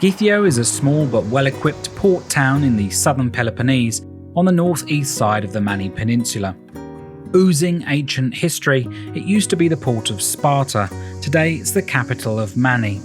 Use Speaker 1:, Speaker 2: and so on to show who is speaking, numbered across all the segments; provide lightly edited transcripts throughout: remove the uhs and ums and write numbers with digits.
Speaker 1: Gythio is a small but well-equipped port town in the southern Peloponnese on the northeast side of the Mani Peninsula. Oozing ancient history, it used to be the port of Sparta. Today it's the capital of Mani.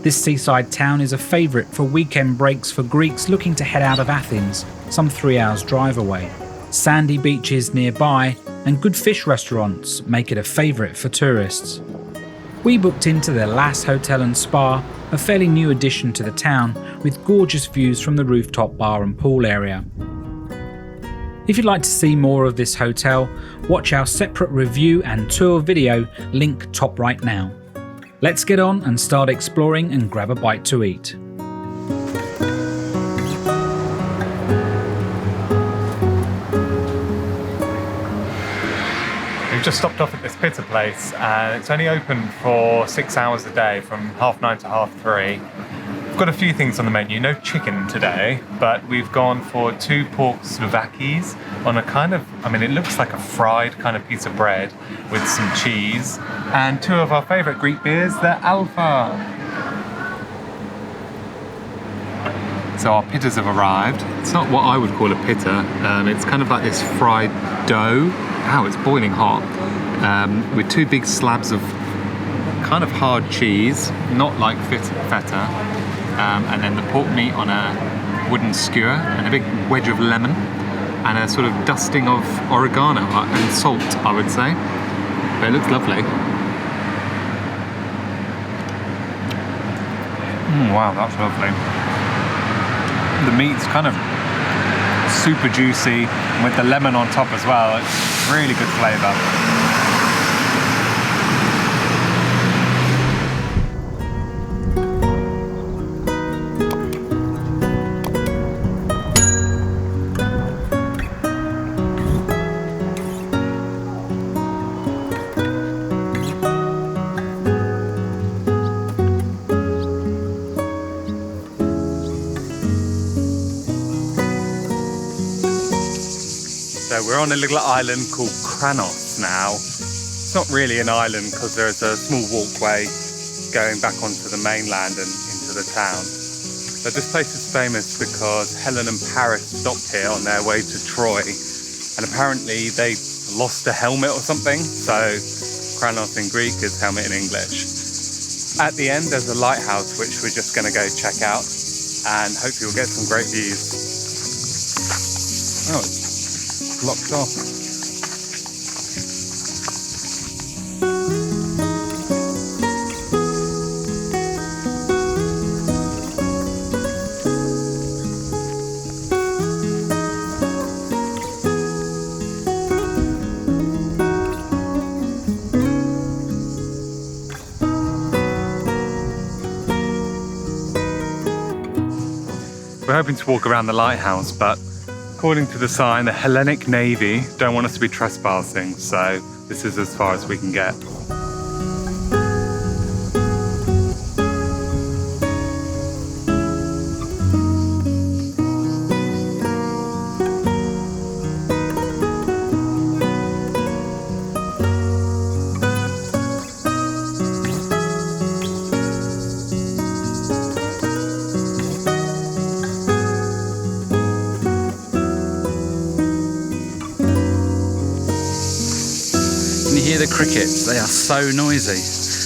Speaker 1: This seaside town is a favourite for weekend breaks for Greeks looking to head out of Athens, some 3 hours drive away. Sandy beaches nearby and good fish restaurants make it a favourite for tourists. We booked into the Las Hotel and Spa, a fairly new addition to the town with gorgeous views from the rooftop bar and pool area. If you'd like to see more of this hotel, watch our separate review and tour video, link top right now. Let's get on and start exploring and grab a bite to eat.
Speaker 2: We've just stopped off at this pita place and it's only open for 6 hours a day from 9:30 to 3:30. We've got a few things on the menu, no chicken today, but we've gone for 2 pork Travixtis on a kind of, it looks like a fried kind of piece of bread with some cheese, and 2 of our favourite Greek beers, the Alpha. So our pitas have arrived. It's not what I would call a pita, it's kind of like this fried dough. Wow, it's boiling hot, with 2 big slabs of kind of hard cheese, not like feta, and then the pork meat on a wooden skewer, and a big wedge of lemon, and a sort of dusting of oregano and salt, I would say. But it looks lovely. Wow, that's lovely. The meat's kind of super juicy, with the lemon on top as well. It's really good flavour. So we're on a little island called Cranae now. It's not really an island because there's a small walkway going back onto the mainland and into the town. But this place is famous because Helen and Paris stopped here on their way to Troy, and apparently they lost a helmet or something. So Cranae in Greek is helmet in English. At the end there's a lighthouse which we're just going to go check out, and hopefully we'll get some great views. Oh, it's blocked off. We're hoping to walk around the lighthouse, but according to the sign, the Hellenic Navy don't want us to be trespassing, so this is as far as we can get.
Speaker 1: You hear the crickets, they are so noisy.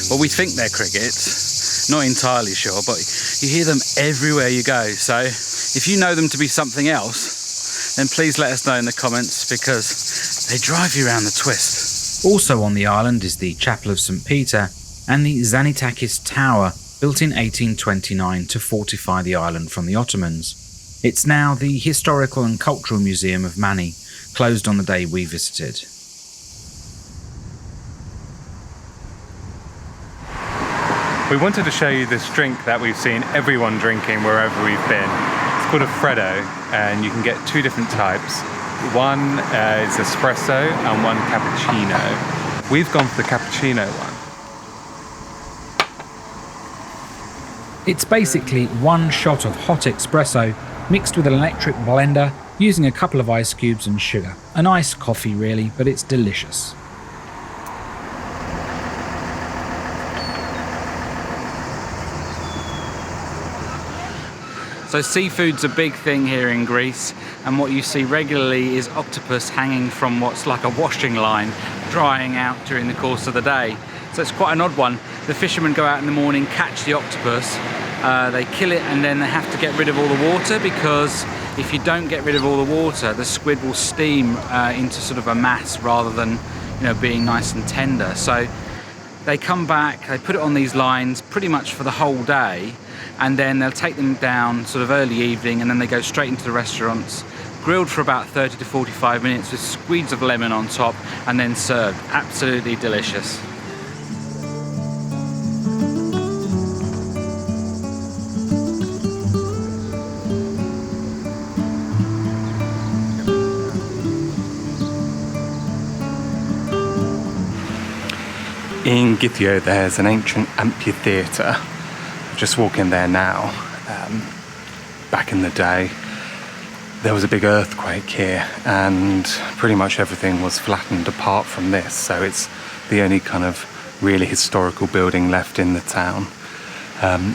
Speaker 1: Well, we think they're crickets, not entirely sure, but you hear them everywhere you go. So if you know them to be something else, then please let us know in the comments, because they drive you around the twist. Also on the island is the Chapel of St. Peter and the Zanitakis Tower, built in 1829 to fortify the island from the Ottomans. It's now the Historical and Cultural Museum of Mani, closed on the day we visited.
Speaker 2: We wanted to show you this drink that we've seen everyone drinking wherever we've been. It's called a Freddo, and you can get 2 different types. One is espresso and one cappuccino. We've gone for the cappuccino one.
Speaker 1: It's basically 1 shot of hot espresso mixed with an electric blender using a couple of ice cubes and sugar. An iced coffee really, but it's delicious. So seafood's a big thing here in Greece, and what you see regularly is octopus hanging from what's like a washing line, drying out during the course of the day. So it's quite an odd one. The fishermen go out in the morning, catch the octopus, they kill it, and then they have to get rid of all the water, because if you don't get rid of all the water, the squid will steam into sort of a mass rather than, you know, being nice and tender. So they come back, they put it on these lines pretty much for the whole day, and then they'll take them down sort of early evening, and then they go straight into the restaurants, grilled for about 30 to 45 minutes with squeeze of lemon on top, and then served. Absolutely delicious.
Speaker 2: In Gythio there's an ancient amphitheatre. Just walking there now. Back in the day there was a big earthquake here, and pretty much everything was flattened apart from this, so it's the only kind of really historical building left in the town.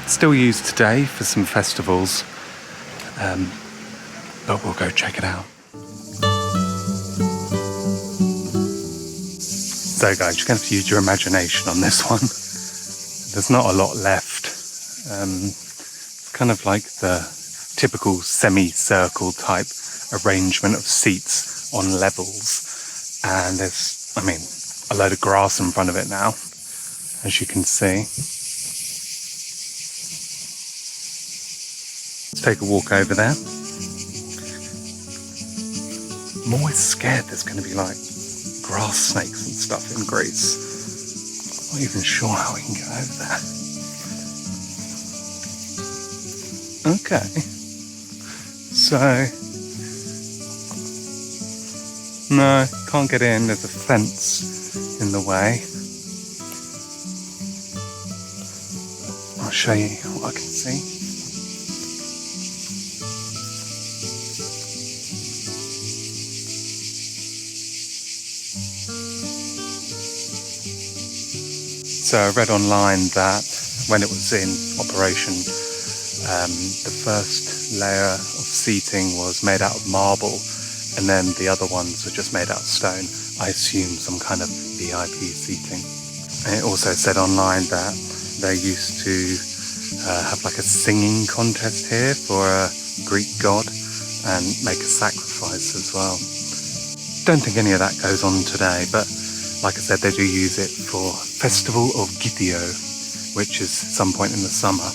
Speaker 2: Still used today for some festivals, but we'll go check it out. So guys, you're going to have to use your imagination on this one. There's not a lot left. It's kind of like the typical semicircle type arrangement of seats on levels. And there's, I mean, a load of grass in front of it now, as you can see. Let's take a walk over there. I'm always scared there's going to be like grass snakes and stuff in Greece. I'm not even sure how we can get over there. Okay. So, no, can't get in. There's a fence in the way. I'll show you what I can see. So I read online that when it was in operation, the first layer of seating was made out of marble, and then the other ones were just made out of stone. I assume some kind of VIP seating. And it also said online that they used to have like a singing contest here for a Greek god and make a sacrifice as well. Don't think any of that goes on today, but like I said, they do use it for Festival of Gythio, which is some point in the summer.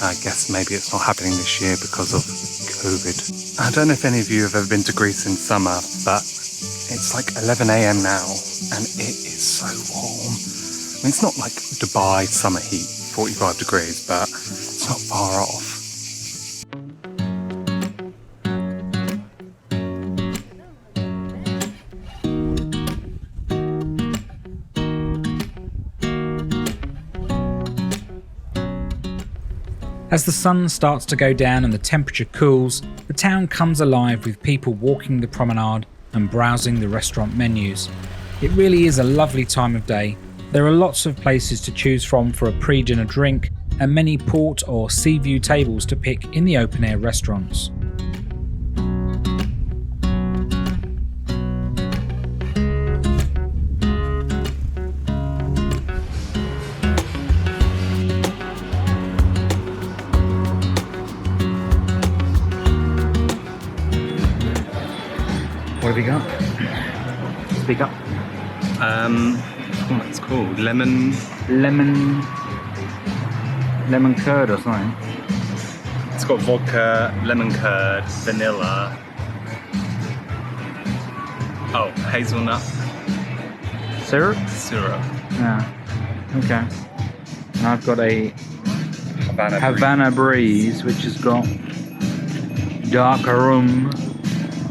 Speaker 2: I guess maybe it's not happening this year because of COVID. I don't know if any of you have ever been to Greece in summer, but it's like 11 AM now, and it is so warm. I mean, it's not like Dubai summer heat, 45 degrees, but it's not far off.
Speaker 1: As the sun starts to go down and the temperature cools, the town comes alive with people walking the promenade and browsing the restaurant menus. It really is a lovely time of day. There are lots of places to choose from for a pre-dinner drink, and many port or sea view tables to pick in the open-air restaurants. What have you got? Speak up.
Speaker 2: What it's called? Lemon
Speaker 1: curd or something.
Speaker 2: It's got vodka, lemon curd, vanilla. Oh, hazelnut.
Speaker 1: Syrup?
Speaker 2: Syrup.
Speaker 1: Yeah. Okay. And I've got a
Speaker 2: Havana
Speaker 1: Breeze, which has got dark rum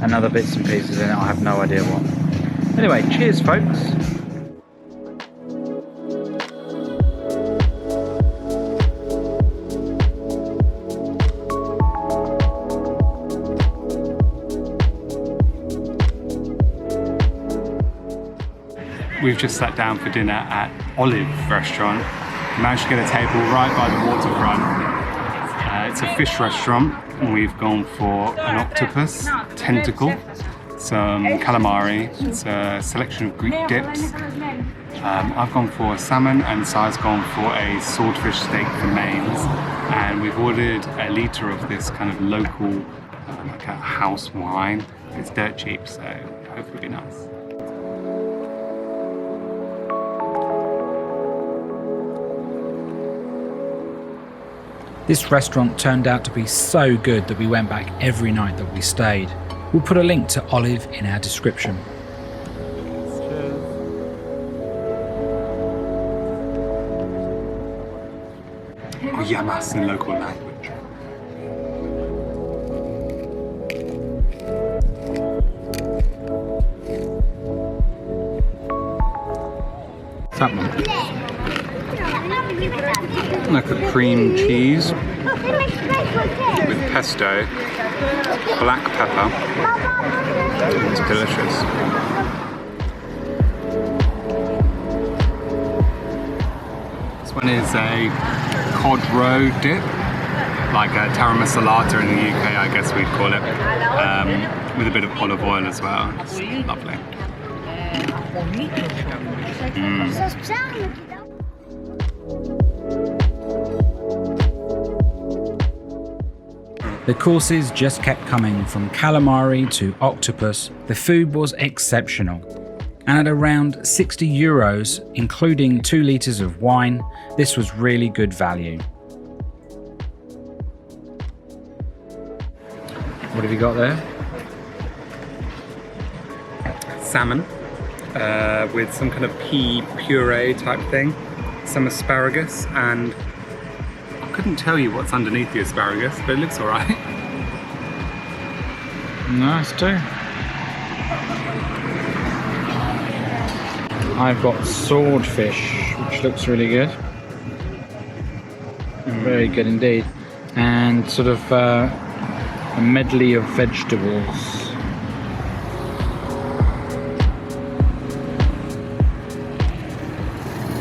Speaker 1: and other bits and pieces in it. I have no idea what. Anyway, cheers, folks.
Speaker 2: We've just sat down for dinner at Olive restaurant. Managed to get a table right by the waterfront. it's a fish restaurant. We've gone for an octopus, tentacle, some calamari, it's a selection of Greek dips. I've gone for salmon and Sai's gone for a swordfish steak for mains. And we've ordered a litre of this kind of local, like a house wine. It's dirt cheap, so hopefully it'll be nice.
Speaker 1: This restaurant turned out to be so good that we went back every night that we stayed. We'll put a link to Olive in our description.
Speaker 2: Or yamas in local language. What's that one? Like a cream cheese with pesto, black pepper. It's delicious. This one is a cod roe dip, like a taramasalata in the UK, I guess we'd call it, with a bit of olive oil as well. It's lovely.
Speaker 1: The courses just kept coming, from calamari to octopus. The food was exceptional. And at around 60 euros, including 2 litres of wine, this was really good value. What have you got there?
Speaker 2: Salmon with some kind of pea puree type thing, some asparagus, and I couldn't tell you what's underneath the asparagus, but it looks alright.
Speaker 1: Nice too. I've got swordfish, which looks really good. Very good indeed. And sort of a medley of vegetables.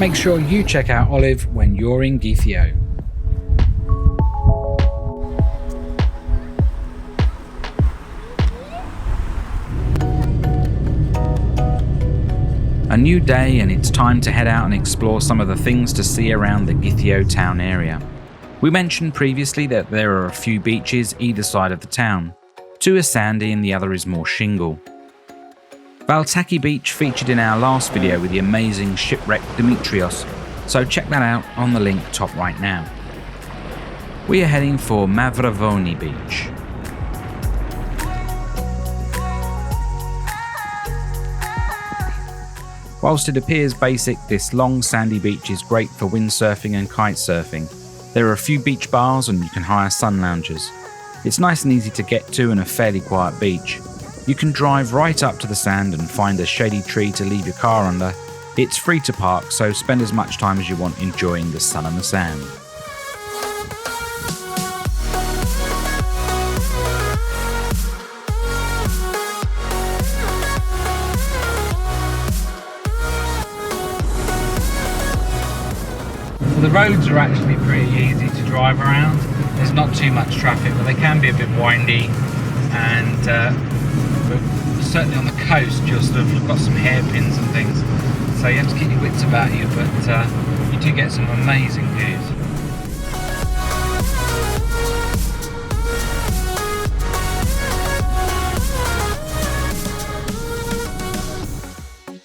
Speaker 1: Make sure you check out Olive when you're in Gythio. A new day, and it's time to head out and explore some of the things to see around the Gythio town area. We mentioned previously that there are a few beaches either side of the town. 2 are sandy and the other is more shingle. Valtaki beach featured in our last video with the amazing shipwrecked Dimitrios, so check that out on the link top right now. We are heading for Mavrovouni beach. Whilst it appears basic, this long sandy beach is great for windsurfing and kite surfing. There are a few beach bars and you can hire sun loungers. It's nice and easy to get to and a fairly quiet beach. You can drive right up to the sand and find a shady tree to leave your car under. It's free to park, so spend as much time as you want enjoying the sun and the sand. The roads are actually pretty easy to drive around. There's not too much traffic, but they can be a bit windy, and but certainly on the coast you've got some hairpins and things, so you have to keep your wits about you, but you do get some amazing views.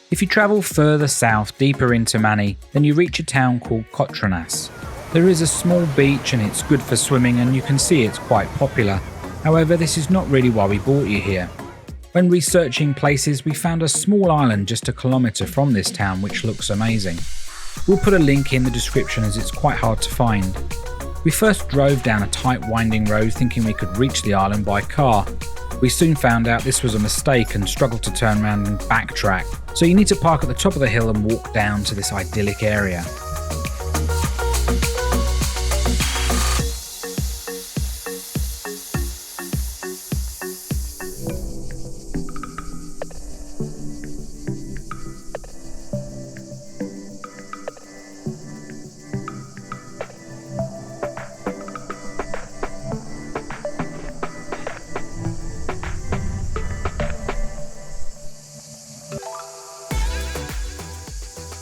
Speaker 1: If you travel further south, deeper into Mani, then you reach a town called Kotronas. There is a small beach and it's good for swimming, and you can see it's quite popular. However, this is not really why we brought you here. When researching places, we found a small island just a kilometre from this town which looks amazing. We'll put a link in the description as it's quite hard to find. We first drove down a tight winding road thinking we could reach the island by car. We soon found out this was a mistake and struggled to turn around and backtrack, so you need to park at the top of the hill and walk down to this idyllic area.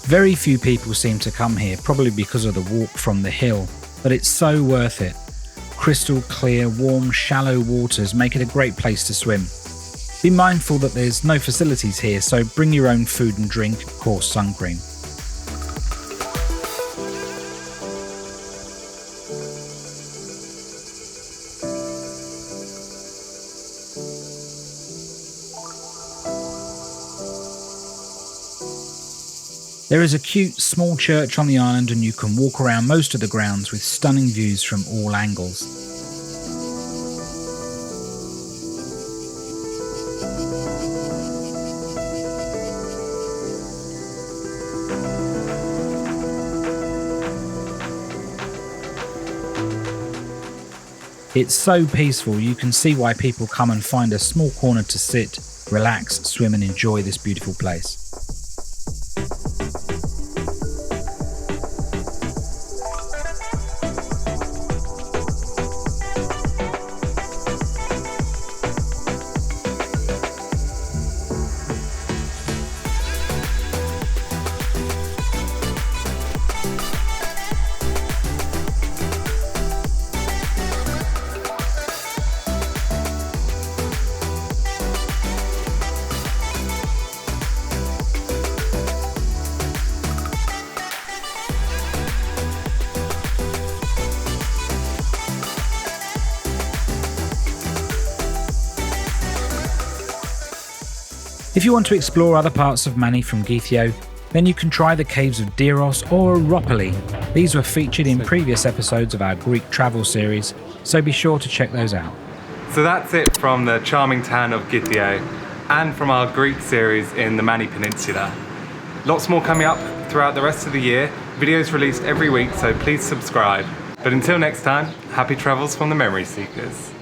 Speaker 1: Very few people seem to come here, probably because of the walk from the hill, but it's so worth it. Crystal clear, warm, shallow waters make it a great place to swim. Be mindful that there's no facilities here, so bring your own food and drink, of course sun cream. There is a cute small church on the island and you can walk around most of the grounds with stunning views from all angles. It's so peaceful, you can see why people come and find a small corner to sit, relax, swim and enjoy this beautiful place. If you want to explore other parts of Mani from Gythio, then you can try the caves of Diros or Aropoli. These were featured in previous episodes of our Greek travel series, so be sure to check those out.
Speaker 2: So that's it from the charming town of Gythio and from our Greek series in the Mani Peninsula. Lots more coming up throughout the rest of the year, videos released every week, so please subscribe. But until next time, happy travels from the Memory Seekers.